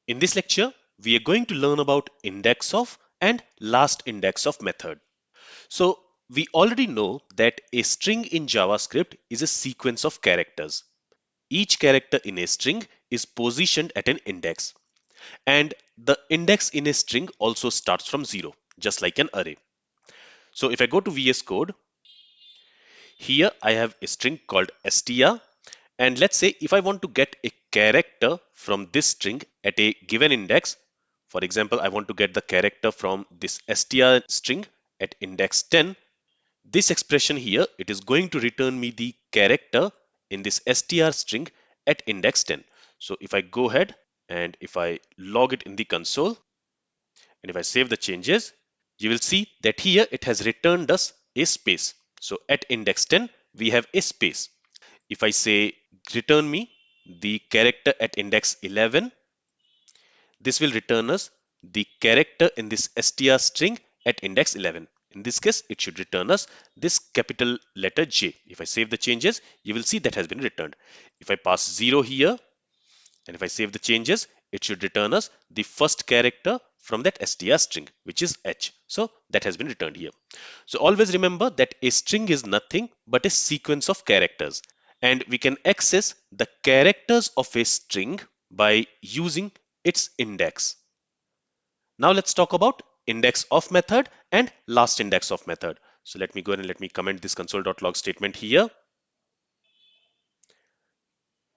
In this lecture, we are going to learn about indexOf and lastIndexOf method. So we already know that a string in JavaScript is a sequence of characters. Each character in a string is positioned at an index, and the index in a string also starts from 0, just like an array. So if I go to VS Code, here I have a string called str, and let's say if I want to get a character from this string at a given index, for example, I want to get the character from this str string at index 10, this expression here, it is going to return me the character in this str string at index 10. So if I go ahead and if I log it in the console and if I save the changes, you will see that here it has returned us a space. So at index 10, we have a space. If I say return me the character at index 11, this will return us the character in this str string at index 11. In this case, it should return us this capital letter J. If I save the changes, you will see that has been returned. If I pass 0 here, and if I save the changes, it should return us the first character from that str string, which is H. So that has been returned here. So always remember that a string is nothing but a sequence of characters. And we can access the characters of a string by using its index. Now let's talk about indexOf method and lastIndexOf method. So let me go ahead and let me comment this console.log statement here.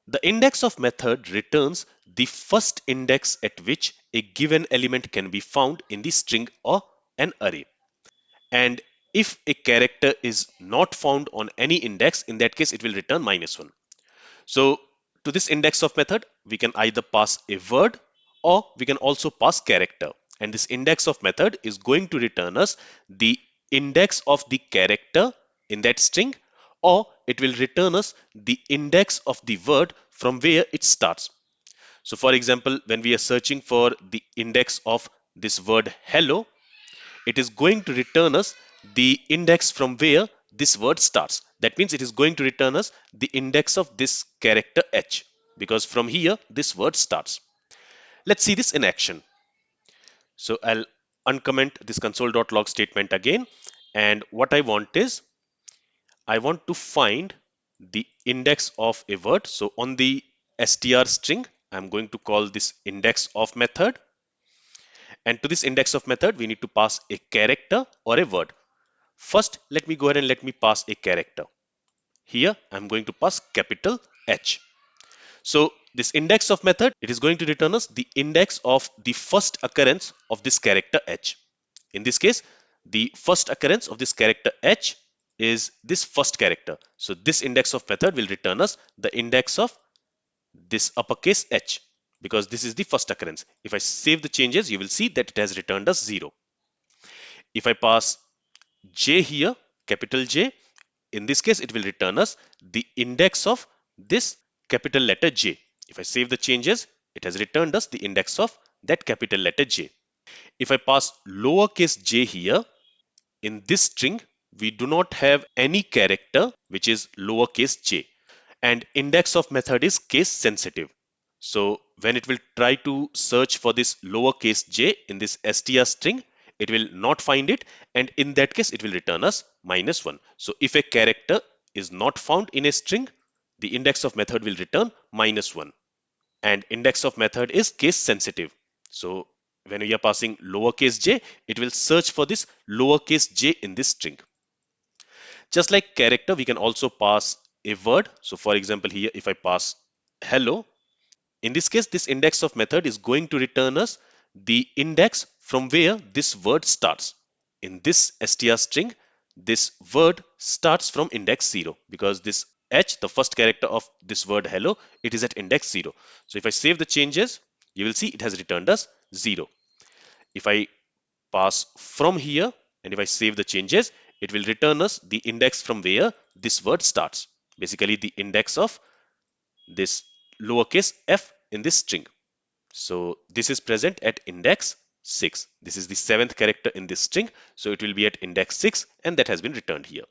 The indexOf method returns the first index at which a given element can be found in the string or an array. And if a character is not found on any index, in that case it will return -1. So to this indexOf method, we can either pass a word or we can also pass character. And this indexOf method is going to return us the index of the character in that string, or it will return us the index of the word from where it starts. So for example, when we are searching for the index of this word hello, it is going to return us the index from where this word starts. That means it is going to return us the index of this character H, because from here this word starts. Let's see this in action. So I'll uncomment this console.log statement again, and what I want is I want to find the index of a word. So on the str string, I'm going to call this indexOf method, and to this indexOf method we need to pass a character or a word. First, let me go ahead and let me pass a character. Here, I'm going to pass capital H. So this indexOf method, it is going to return us the index of the first occurrence of this character H. In this case, the first occurrence of this character H is this first character. So this indexOf method will return us the index of this uppercase H, because this is the first occurrence. If I save the changes, you will see that it has returned us 0. If I pass J here, capital J, in this case, it will return us the index of this capital letter J. If I save the changes, it has returned us the index of that capital letter J. If I pass lowercase j here, in this string, we do not have any character which is lowercase j. And indexOf method is case sensitive. So when it will try to search for this lowercase j in this str string, it will not find it, and in that case it will return us -1. So if a character is not found in a string, the indexOf method will return -1. And indexOf method is case sensitive. So when we are passing lowercase j, it will search for this lowercase j in this string. Just like character, we can also pass a word. So for example, here if I pass hello, in this case, this indexOf method is going to return us the index from where this word starts. In this str string, this word starts from index 0, because this H, the first character of this word hello, it is at index 0. So if I save the changes, you will see it has returned us 0. If I pass from here and if I save the changes, it will return us the index from where this word starts. Basically the index of this lowercase f in this string. So this is present at index 6. This is the 7th character in this string. So it will be at index 6, and that has been returned here.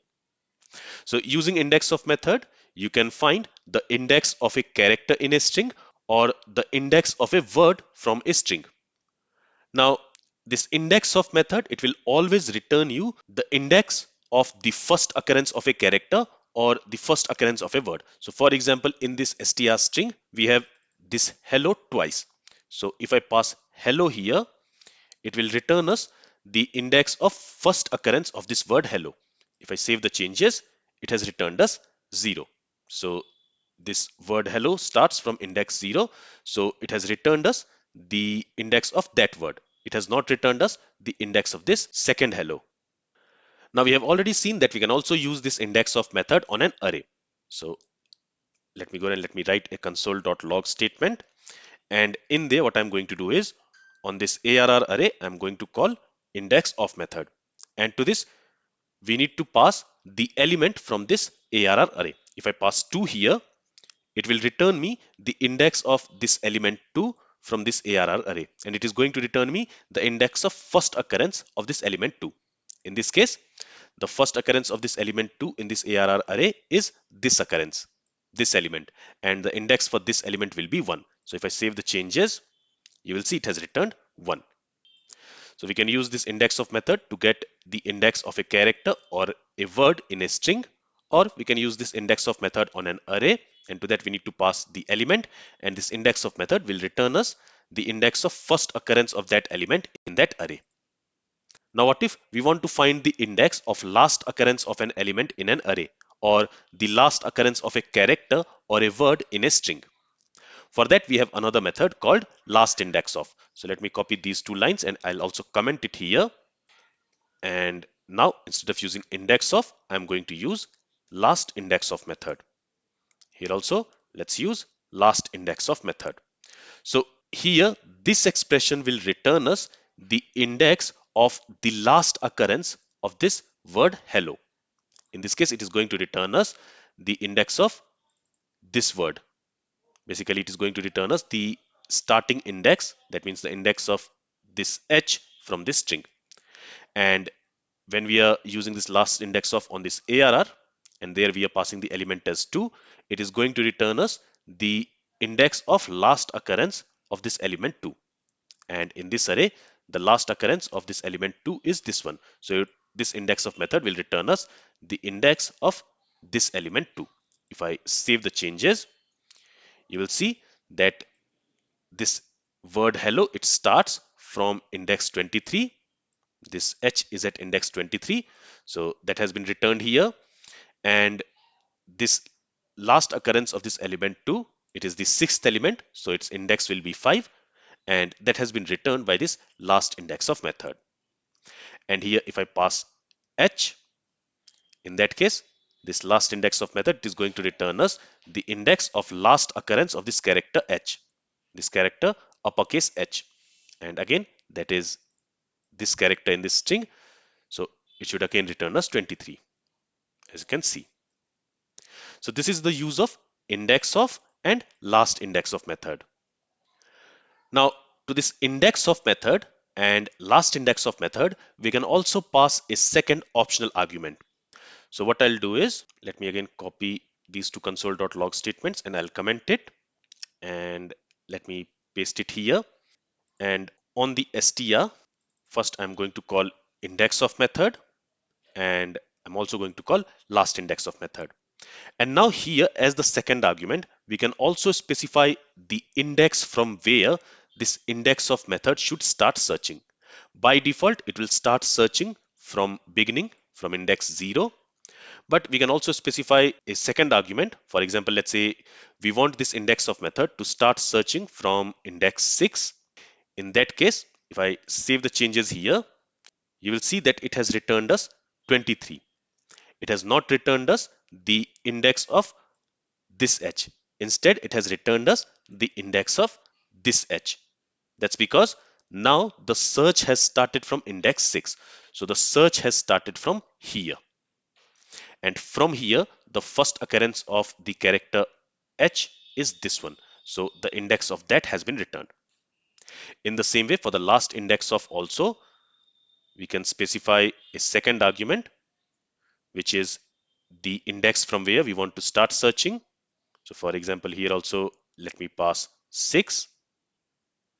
So using indexOf method, you can find the index of a character in a string, or the index of a word from a string. Now, this index of method, it will always return you the index of the first occurrence of a character or the first occurrence of a word. So for example, in this str string, we have this hello twice. So if I pass hello here, it will return us the index of first occurrence of this word hello. If I save the changes, it has returned us 0. So this word hello starts from index 0. So it has returned us the index of that word. It has not returned us the index of this second hello. Now we have already seen that we can also use this index of method on an array. So let me go and let me write a console.log statement. And in there, what I'm going to do is on this arr array, I'm going to call index of method. And to this, we need to pass the element from this arr array. If I pass 2 here, it will return me the index of this element 2 from this arr array. And it is going to return me the index of first occurrence of this element 2. In this case, the first occurrence of this element 2 in this arr array is this occurrence, this element, and the index for this element will be 1. So if I save the changes, you will see it has returned 1. So we can use this index of method to get the index of a character or a word in a string, or we can use this index of method on an array, and to that we need to pass the element, and this index of method will return us the index of first occurrence of that element in that array. Now what if we want to find the index of last occurrence of an element in an array, or the last occurrence of a character or a word in a string? For that, we have another method called lastIndexOf. So let me copy these two lines and I'll also comment it here. And now instead of using indexOf, I'm going to use lastIndexOf method. Here also, let's use lastIndexOf method. So here, this expression will return us the index of the last occurrence of this word hello. In this case, it is going to return us the index of this word. Basically, it is going to return us the starting index, that means the index of this h from this string. And when we are using this last index of on this arr, and there we are passing the element as 2, it is going to return us the index of last occurrence of this element 2. And in this array, the last occurrence of this element 2 is this one. So this index of method will return us the index of this element 2. If I save the changes, you will see that this word hello, it starts from index 23. This h is at index 23. So that has been returned here. And this last occurrence of this element 2, it is the sixth element. So its index will be 5. And that has been returned by this last index of method. And here if I pass h, in that case, this last index of method is going to return us the index of last occurrence of this character h. This character uppercase h. And again, that is this character in this string. So it should again return us 23, as you can see. So this is the use of index of and last index of method. Now to this index of method and last index of method, we can also pass a second optional argument. So what I'll do is, let me again copy these two console.log statements and I'll comment it, and let me paste it here. And on the str, first I'm going to call index of method, and I'm also going to call last index of method. And now here, as the second argument, we can also specify the index from where this index of method should start searching. By default, it will start searching from beginning, from index 0. But we can also specify a second argument. For example, let's say we want this index of method to start searching from index 6. In that case, if I save the changes here, you will see that it has returned us 23. It has not returned us the index of this h. Instead, it has returned us the index of this h. That's because now the search has started from index 6. So the search has started from here. And from here, the first occurrence of the character h is this one. So the index of that has been returned. In the same way, for the last index of also, we can specify a second argument, which is the index from where we want to start searching. So for example, here also, let me pass 6,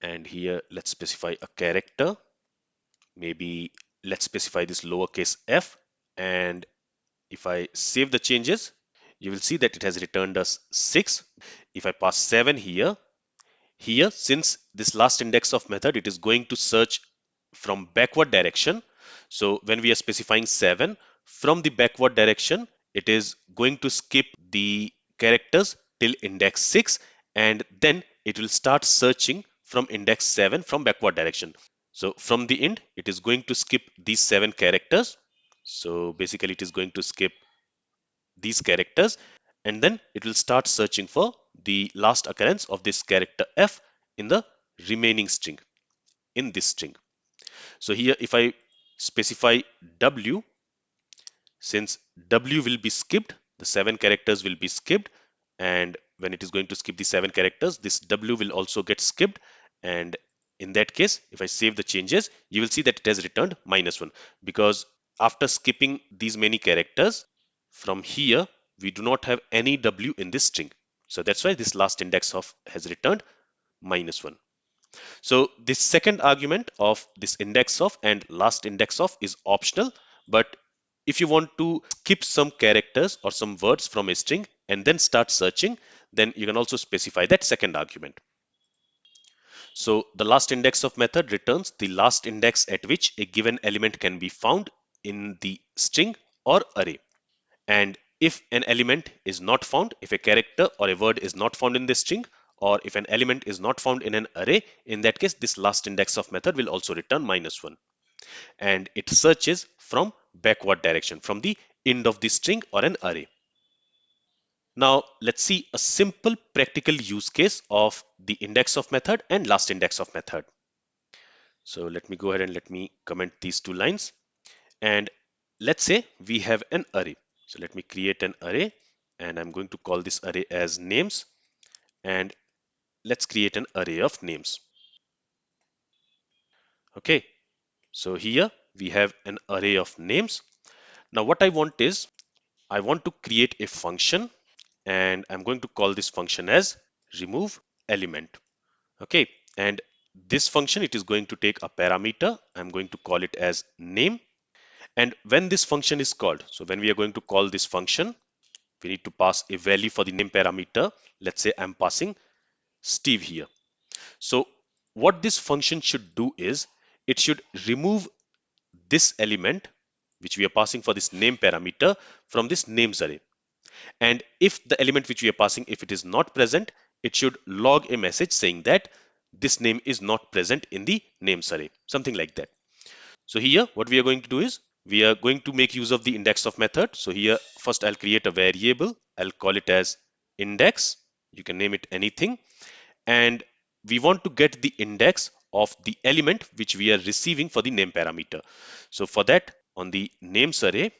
and here let's specify a character. Maybe let's specify this lowercase f, and if I save the changes, you will see that it has returned us 6. If I pass 7 here, since this last index of method, it is going to search from backward direction. So when we are specifying 7 from the backward direction, it is going to skip the characters till index 6, and then it will start searching from index 7 from backward direction. So from the end, it is going to skip these 7 characters. So basically it is going to skip these characters, and then it will start searching for the last occurrence of this character f in the remaining string, in this string. So here if I specify w, since w will be skipped, the 7 characters will be skipped, and when it is going to skip the 7 characters, this w will also get skipped, and in that case, if I save the changes, you will see that it has returned -1, because after skipping these many characters from here, we do not have any w in this string. So that's why this last index of has returned -1. So this second argument of this index of and last index of is optional, but if you want to skip some characters or some words from a string and then start searching, then you can also specify that second argument. So the last index of method returns the last index at which a given element can be found in the string or array. And if an element is not found, if a character or a word is not found in the string, or if an element is not found in an array, in that case, this last index of method will also return -1. And it searches from backward direction, from the end of the string or an array. Now, let's see a simple practical use case of the index of method and last index of method. So let me go ahead and let me comment these two lines. And let's say we have an array. So let me create an array, and I'm going to call this array as names, and let's create an array of names. Okay, so here we have an array of names. Now what I want is, I want to create a function, and I'm going to call this function as remove element. Okay, and this function, it is going to take a parameter. I'm going to call it as name. And when this function is called, so when we are going to call this function, we need to pass a value for the name parameter. Let's say I'm passing Steve here. So what this function should do is, it should remove this element which we are passing for this name parameter from this names array. And if the element which we are passing, if it is not present, it should log a message saying that this name is not present in the names array, something like that. So here what we are going to do is, we are going to make use of the index of method. So here first I'll create a variable. I'll call it as index. You can name it anything. And we want to get the index of the element which we are receiving for the name parameter. So for that, on the names array,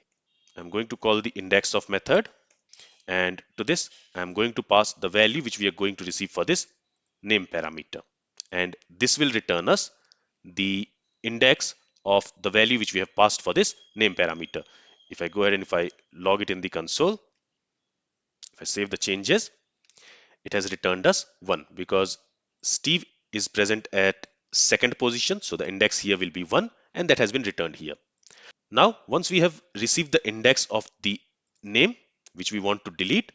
I'm going to call the index of method. And to this, I'm going to pass the value which we are going to receive for this name parameter. And this will return us the index of the value which we have passed for this name parameter. If I go ahead and if I log it in the console, if I save the changes, it has returned us 1 because Steve is present at second position. So the index here will be 1, and that has been returned here. Now, once we have received the index of the name which we want to delete,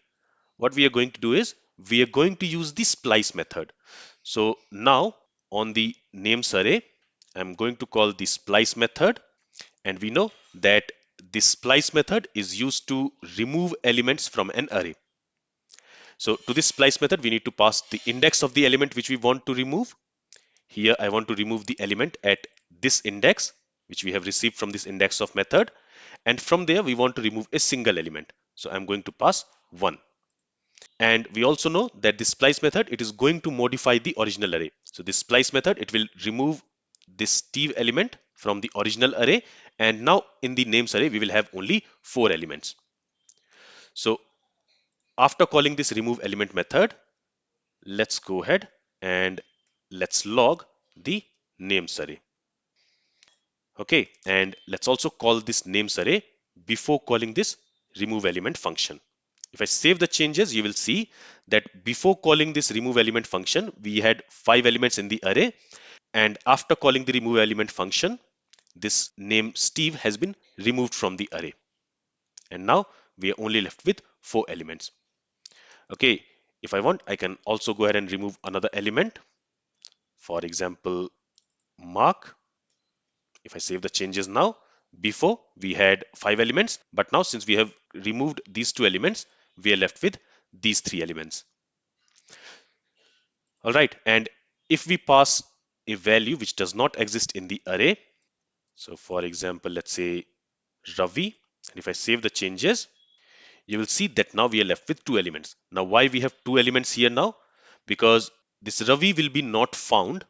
what we are going to do is, we are going to use the splice method. So now on the names array, I'm going to call the splice method, and we know that the splice method is used to remove elements from an array. So to this splice method, we need to pass the index of the element which we want to remove. Here I want to remove the element at this index which we have received from this index of method, and from there we want to remove a single element. So I'm going to pass 1. And we also know that this splice method, it is going to modify the original array. So this splice method, it will remove this Steve element from the original array, and now in the names array we will have only 4 elements. So after calling this remove element method, let's go ahead and let's log the names array. Okay, and let's also call this names array before calling this remove element function. If I save the changes, you will see that before calling this remove element function, we had 5 elements in the array. And after calling the remove element function, this name Steve has been removed from the array. And now we are only left with 4 elements. Okay, if I want, I can also go ahead and remove another element. For example, Mark. If I save the changes now, before we had 5 elements, but now since we have removed these 2 elements, we are left with these 3 elements. All right, and if we pass a value which does not exist in the array, so for example, let's say Ravi, and if I save the changes, you will see that now we are left with 2 elements. Now, why we have 2 elements here now? Because this Ravi will be not found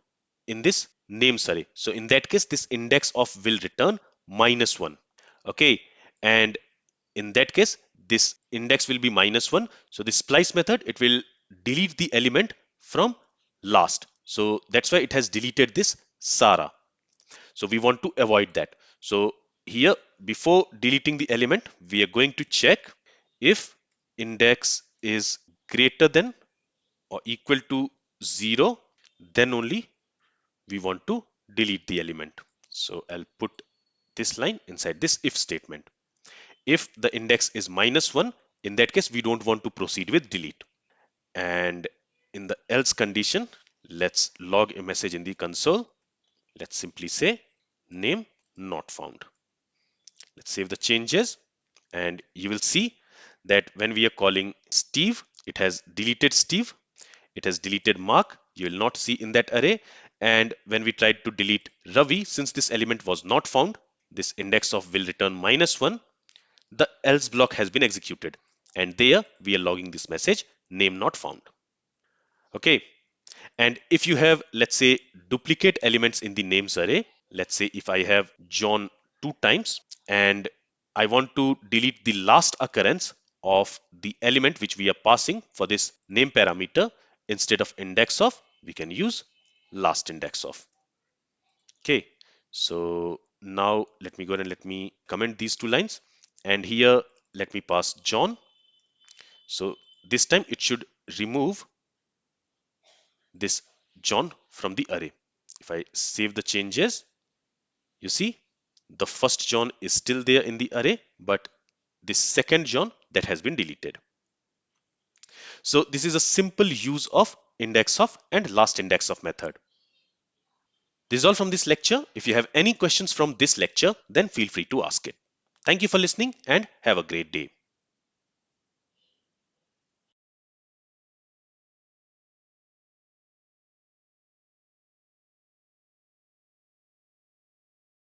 in this names array. So in that case, this index of will return -1. Okay, and in that case, this index will be -1. So the splice method, it will delete the element from last. So that's why it has deleted this Sarah. So we want to avoid that. So here, before deleting the element, we are going to check if index is greater than or equal to 0, then only we want to delete the element. So I'll put this line inside this if statement. If the index is -1, in that case, we don't want to proceed with delete. And in the else condition, let's log a message in the console. Let's simply say name not found. Let's save the changes, and you will see that when we are calling Steve, it has deleted Steve, it has deleted Mark, you will not see in that array. And when we tried to delete Ravi, since this element was not found, this index of will return -1, the else block has been executed. And there we are logging this message, name not found. Okay. And if you have, let's say, duplicate elements in the names array, let's say if I have John 2 times and I want to delete the last occurrence of the element which we are passing for this name parameter, instead of index of, we can use lastIndexOf. Okay, so now let me go ahead and let me comment these 2 lines, and here let me pass John. So this time it should remove this John from the array. If I save the changes, you see the first John is still there in the array, but the second John, that has been deleted. So this is a simple use of indexOf and lastIndexOf method. This is all from this lecture. If you have any questions from this lecture, then feel free to ask it. Thank you for listening and have a great day.